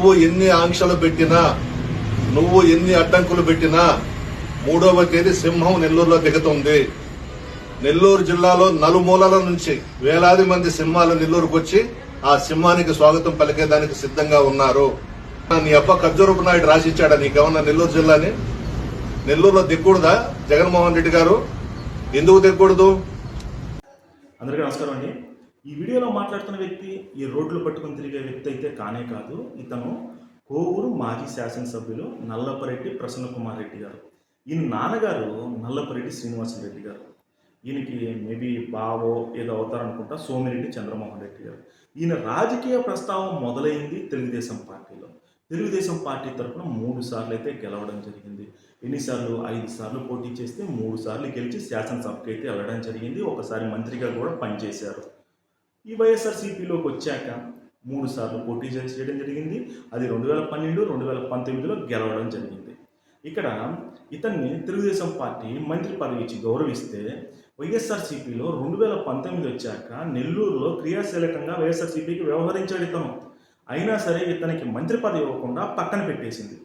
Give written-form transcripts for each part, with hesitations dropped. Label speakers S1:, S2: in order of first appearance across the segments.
S1: నువ్వు ఎన్ని ఆంక్షలు పెట్టినా, నువ్వు ఎన్ని అడ్డంకులు పెట్టినా 3వ తేదీ సింహం నెల్లూరులో దిగుతుంది. నెల్లూరు జిల్లాలో నలుమూలల నుంచి వేలాది మంది సింహాలు నెల్లూరుకు వచ్చి ఆ సింహానికి స్వాగతం పలికేదానికి సిద్ధంగా ఉన్నారు. నీ అబ్బ ఖర్జూరపు నాయుడు రాసిచ్చాడా నీకేమన్నా నెల్లూరు జిల్లాని? నెల్లూరులో దిక్కూడదా జగన్మోహన్ రెడ్డి గారు? ఎందుకు దిక్కూడదు?
S2: అందరికీ నమస్కారం అండి. ఈ వీడియోలో మాట్లాడుతున్న వ్యక్తి ఈ రోడ్లు పట్టుకుని తిరిగే వ్యక్తి అయితే కానే కాదు. ఇతను కోవూరు మాజీ శాసనసభ్యులు నల్లపరెడ్డి ప్రసన్న కుమార్ రెడ్డి గారు. ఈయన నాన్నగారు నల్లపరెడ్డి శ్రీనివాసరెడ్డి గారు. ఈయనకి మేబీ బావో ఏదో అవుతారనుకుంటా సోమిరెడ్డి చంద్రమోహన్ రెడ్డి గారు. ఈయన రాజకీయ ప్రస్తావం మొదలైంది తెలుగుదేశం పార్టీలో. తెలుగుదేశం పార్టీ తరఫున 3 సార్లు అయితే గెలవడం జరిగింది. ఎన్నిసార్లు? 5 సార్లు పోటీ చేస్తే 3 సార్లు గెలిచి శాసనసభకి అయితే వెళ్ళడం జరిగింది. ఒకసారి మంత్రిగా కూడా పనిచేశారు. ఈ వైఎస్ఆర్సీపీలోకి వచ్చాక 3 సార్లు పోటీ చేయడం జరిగింది. అది 2012, 2019లో గెలవడం జరిగింది. ఇక్కడ ఇతన్ని తెలుగుదేశం పార్టీ మంత్రి పదవి ఇచ్చి గౌరవిస్తే వైఎస్ఆర్సీపీలో 2019 వచ్చాక నెల్లూరులో క్రియాశీలకంగా వైఎస్ఆర్సీపీకి వ్యవహరించాడు ఇతను. అయినా సరే ఇతనికి మంత్రి పదవి ఇవ్వకుండా పక్కన పెట్టేసింది.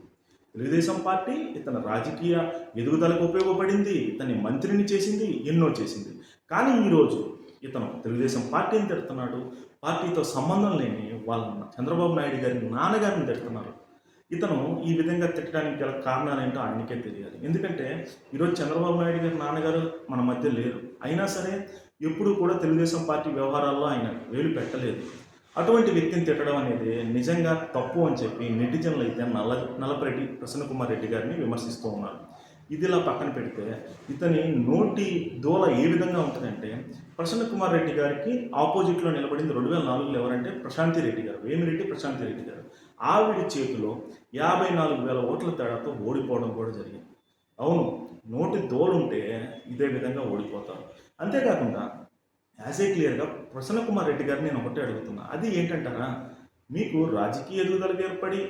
S2: తెలుగుదేశం పార్టీ ఇతని రాజకీయ ఎదుగుదలకు ఉపయోగపడింది, ఇతన్ని మంత్రిని చేసింది, ఎన్నో చేసింది. కానీ ఈరోజు ఇతను తెలుగుదేశం పార్టీని తిడుతున్నాడు. పార్టీతో సంబంధం లేని వాళ్ళ చంద్రబాబు నాయుడు గారి నాన్నగారిని తిడుతున్నారు. ఇతను ఈ విధంగా తిట్టడానికి గల కారణాలు ఏంటో ఆయనకే తెలియాలి. ఎందుకంటే ఈరోజు చంద్రబాబు నాయుడు గారి నాన్నగారు మన మధ్య లేరు. అయినా సరే ఎప్పుడూ కూడా తెలుగుదేశం పార్టీ వ్యవహారాల్లో ఆయన వేలు పెట్టలేదు. అటువంటి వ్యక్తిని తిట్టడం అనేది నిజంగా తప్పు అని చెప్పి నెటిజన్లు అయితే నల్లపరెడ్డి ప్రసన్న కుమార్ రెడ్డి గారిని విమర్శిస్తూ ఉన్నారు. ఇదిలా పక్కన పెడితే ఇతని నోటి దూల ఏ విధంగా ఉంటుందంటే, ప్రసన్న కుమార్ రెడ్డి గారికి ఆపోజిట్లో నిలబడింది 2004లో ఎవరంటే ప్రశాంతి రెడ్డి గారు, వేమిరెడ్డి ప్రశాంతి రెడ్డి గారు. ఆవిడ చేతిలో 54,000 ఓట్ల తేడాతో ఓడిపోవడం కూడా జరిగింది. అవును, నోటి దోలుంటే ఇదే విధంగా ఓడిపోతారు. అంతేకాకుండా యాజ్ ఏ క్లియర్గా ప్రసన్న కుమార్ రెడ్డి గారిని నేను ఒకటే అడుగుతున్నా, అది ఏంటంటారా? మీకు రాజకీయ ఎదుగుదలకు ఏర్పడి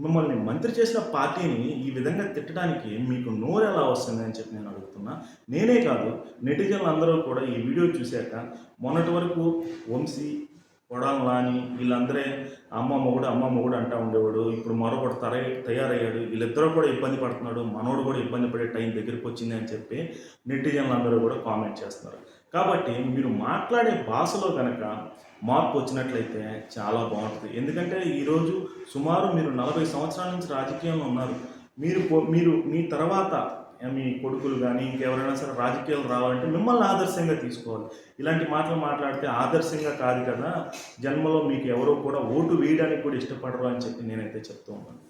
S2: మిమ్మల్ని మంత్రి చేసిన పార్టీని ఈ విధంగా తిట్టడానికి మీకు నోరు ఎలా వస్తుంది అని చెప్పి నేను అడుగుతున్నా. నేనే కాదు, నెటిజన్లు అందరూ కూడా ఈ వీడియో చూశాక మొన్నటి వరకు వంశీ, కొడాలి నాని వీళ్ళందరే అమ్మ మొగుడు అంటూ ఉండేవాడు. ఇప్పుడు మరొకటి తయారయ్యాడు, వీళ్ళిద్దరూ కూడా ఇబ్బంది పడుతున్నాడు, మనోడు కూడా ఇబ్బంది పడే టైం దగ్గరికి వచ్చింది అని చెప్పి నెటిజన్లు అందరూ కూడా కామెంట్ చేస్తున్నారు. కాబట్టి మీరు మాట్లాడే భాషలో కనుక మార్పు వచ్చినట్లయితే చాలా బాగుంటుంది. ఎందుకంటే ఈరోజు సుమారు మీరు 40 సంవత్సరాల నుంచి రాజకీయంలో ఉన్నారు. మీరు మీ తర్వాత మీ కొడుకులు కానీ ఇంకెవరైనా సరే రాజకీయాలు రావాలంటే మిమ్మల్ని ఆదర్శంగా తీసుకోవాలి. ఇలాంటి మాటలు మాట్లాడితే ఆదర్శంగా కాదు కదా, జన్మలో మీకు ఎవరో కూడా ఓటు వేయడానికి కూడా ఇష్టపడరు అని చెప్పి నేనైతే చెప్తూ ఉన్నాను.